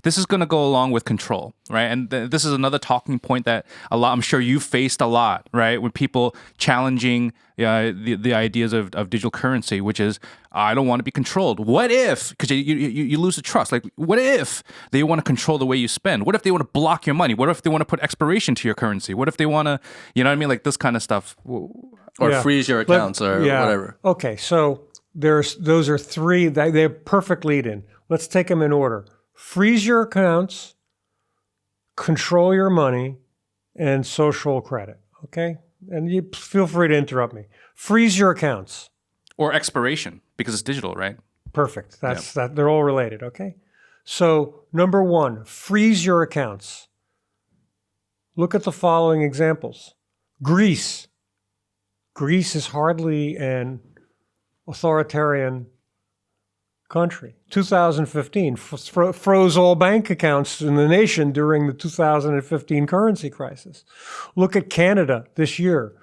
this is going to go along with control, right? And this is another talking point that I'm sure you faced a lot, right? With people challenging the ideas of digital currency, which is, I don't want to be controlled. What if, because you lose the trust, like what if they want to control the way you spend? What if they want to block your money? What if they want to put expiration to your currency? What if they want to, you know what I mean? Like this kind of stuff. Or freeze your accounts or whatever. Okay, so those are three, they're perfect lead in. Let's take them in order. Freeze your accounts, control your money, and social credit, okay? And you feel free to interrupt me. Freeze your accounts. Or expiration, because it's digital, right? Perfect. They're all related, okay? So number one, freeze your accounts. Look at the following examples. Greece. Greece is hardly an authoritarian country. 2015 froze all bank accounts in the nation during the 2015 currency crisis. Look at Canada this year.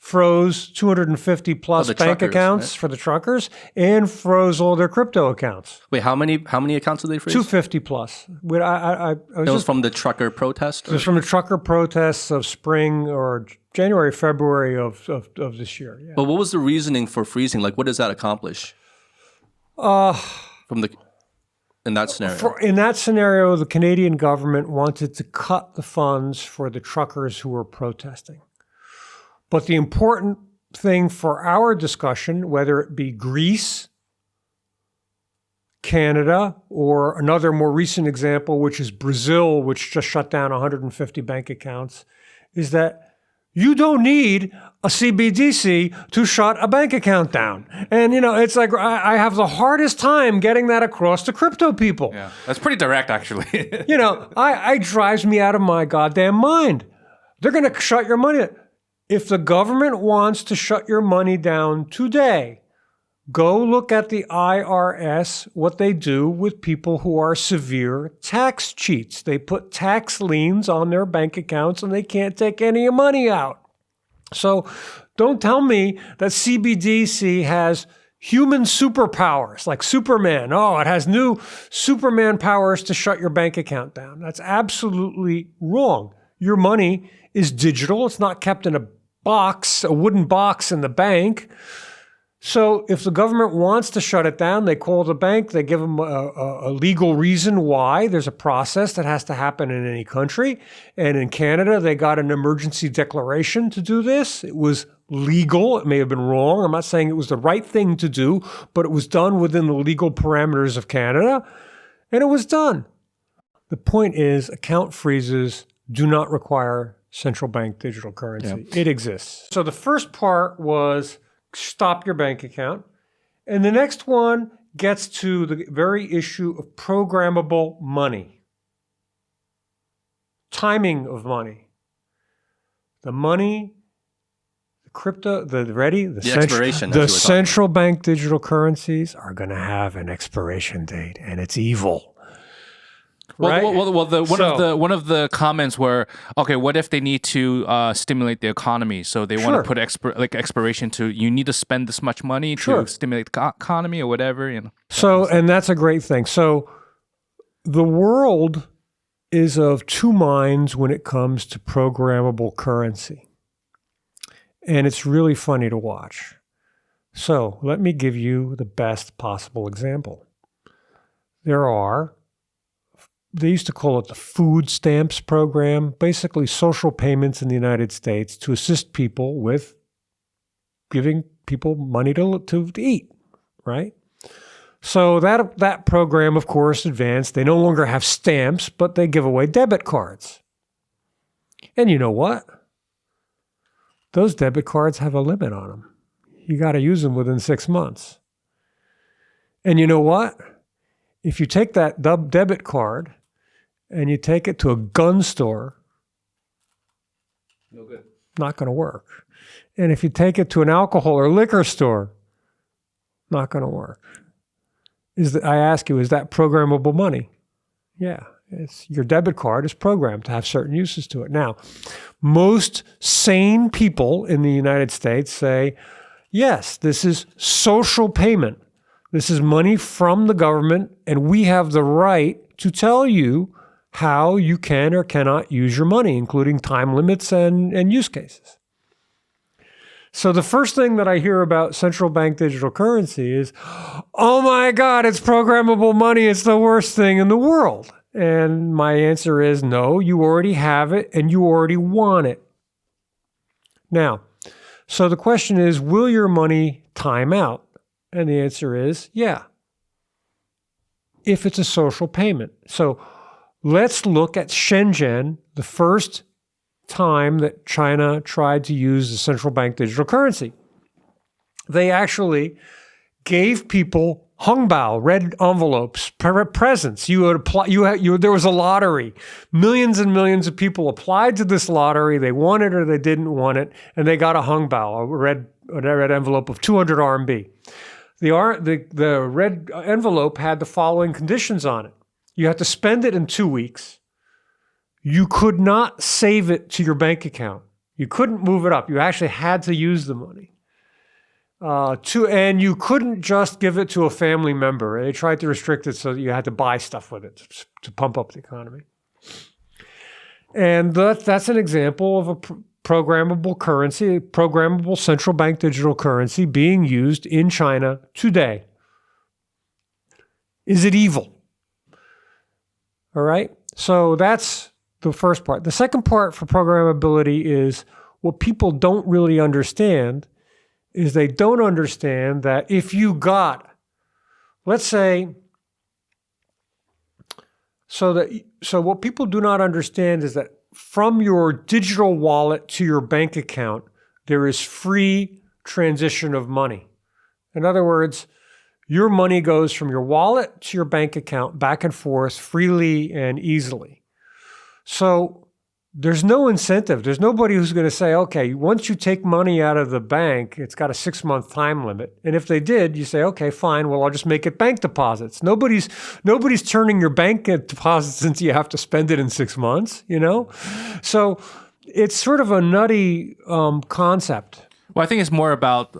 Froze 250 plus bank accounts for the truckers and froze all their crypto accounts. Wait, how many accounts did they freeze? 250 plus. It was from the trucker protest? It was from the trucker protests of spring or January, February of this year. Yeah. But what was the reasoning for freezing? Like, what does that accomplish? In that scenario? In that scenario, the Canadian government wanted to cut the funds for the truckers who were protesting. But the important thing for our discussion, whether it be Greece, Canada, or another more recent example, which is Brazil, which just shut down 150 bank accounts, is that you don't need a CBDC to shut a bank account down. And, it's like I have the hardest time getting that across to crypto people. Yeah, that's pretty direct, actually. It drives me out of my goddamn mind. They're going to shut your money. If the government wants to shut your money down today, go look at the IRS, what they do with people who are severe tax cheats. They put tax liens on their bank accounts and they can't take any money out. So don't tell me that CBDC has human superpowers like Superman. Oh, it has new Superman powers to shut your bank account down. That's absolutely wrong. Your money is digital. It's not kept in a wooden box in the bank. So if the government wants to shut it down, they call the bank, they give them a legal reason why. There's a process that has to happen in any country. And in Canada, they got an emergency declaration to do this. It was legal. It may have been wrong. I'm not saying it was the right thing to do, but it was done within the legal parameters of Canada. And it was done. The point is, account freezes do not require central bank digital currency. Yeah. It exists. So the first part was stop your bank account. And the next one gets to the very issue of programmable money. Timing of money. The money, the crypto, the central bank digital currencies are going to have an expiration date, and it's evil. Right? One of the comments were, okay, what if they need to stimulate the economy? So they want to put expiration to, you need to spend this much money to stimulate the economy or whatever. So, and that's a great thing. So the world is of two minds when it comes to programmable currency. And it's really funny to watch. So let me give you the best possible example. They used to call it the food stamps program, basically social payments in the United States to assist people with giving people money to eat, right? So that program, of course, advanced. They no longer have stamps, but they give away debit cards. And you know what? Those debit cards have a limit on them. You got to use them within 6 months. And you know what? If you take that debit card and you take it to a gun store, no good. Not going to work. And if you take it to an alcohol or liquor store, not going to work. I ask you, is that programmable money? Yeah. Your debit card is programmed to have certain uses to it. Now, most sane people in the United States say, yes, this is social payment. This is money from the government, and we have the right to tell you how you can or cannot use your money, including time limits and use cases. So the first thing that I hear about central bank digital currency is, oh my God, it's programmable money. It's the worst thing in the world. And my answer is no, you already have it and you already want it. Now, so the question is, will your money time out? And the answer is yeah, if it's a social payment. So let's look at Shenzhen, the first time that China tried to use the central bank digital currency. They actually gave people hongbao, red envelopes, presents. You would apply. There was a lottery. Millions and millions of people applied to this lottery. They won it or they didn't want it, and they got a hongbao, a red envelope of 200 RMB. The red envelope had the following conditions on it. You had to spend it in 2 weeks. You could not save it to your bank account. You couldn't move it up. You actually had to use the money. And you couldn't just give it to a family member. They tried to restrict it so that you had to buy stuff with it to pump up the economy. And that's an example of a programmable currency, a programmable central bank digital currency being used in China today. Is it evil? All right. So that's the first part. The second part for programmability is what people don't really understand is they don't understand that if you got, let's say, so what people do not understand is that from your digital wallet to your bank account, there is free transition of money. In other words, your money goes from your wallet to your bank account back and forth freely and easily. So there's no incentive. There's nobody who's going to say, okay, once you take money out of the bank, it's got a 6-month time limit. And if they did, you say, okay, fine, well, I'll just make it bank deposits. Nobody's turning your bank deposits into you have to spend it in 6 months, you know? So it's sort of a nutty concept. Well, I think it's more about,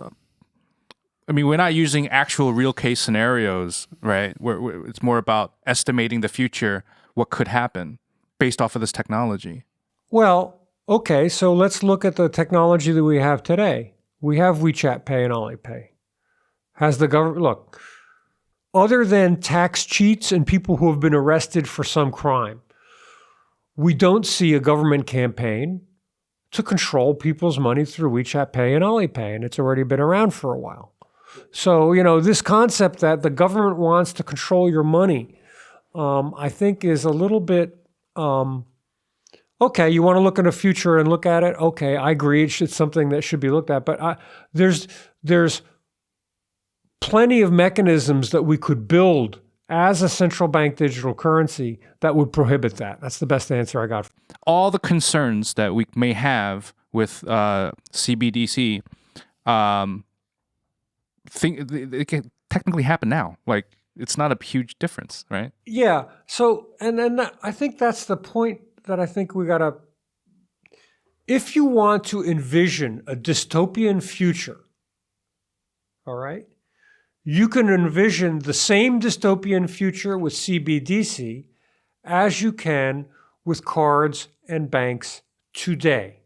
we're not using actual real case scenarios, right? It's more about estimating the future, what could happen based off of this technology. Well, okay, so let's look at the technology that we have today. We have WeChat Pay and Alipay. Has the government, look, other than tax cheats and people who have been arrested for some crime, we don't see a government campaign to control people's money through WeChat Pay and Alipay, and it's already been around for a while. So, this concept that the government wants to control your money, I think is a little bit, okay, you want to look in the future and look at it? Okay, I agree. It's something that should be looked at. But there's plenty of mechanisms that we could build as a central bank digital currency that would prohibit that. That's the best answer I got. All the concerns that we may have with CBDC, it can technically happen now. Like, it's not a huge difference, right? Yeah. So, and then I think that's the point that I think we got to, if you want to envision a dystopian future, all right, you can envision the same dystopian future with CBDC as you can with cards and banks today.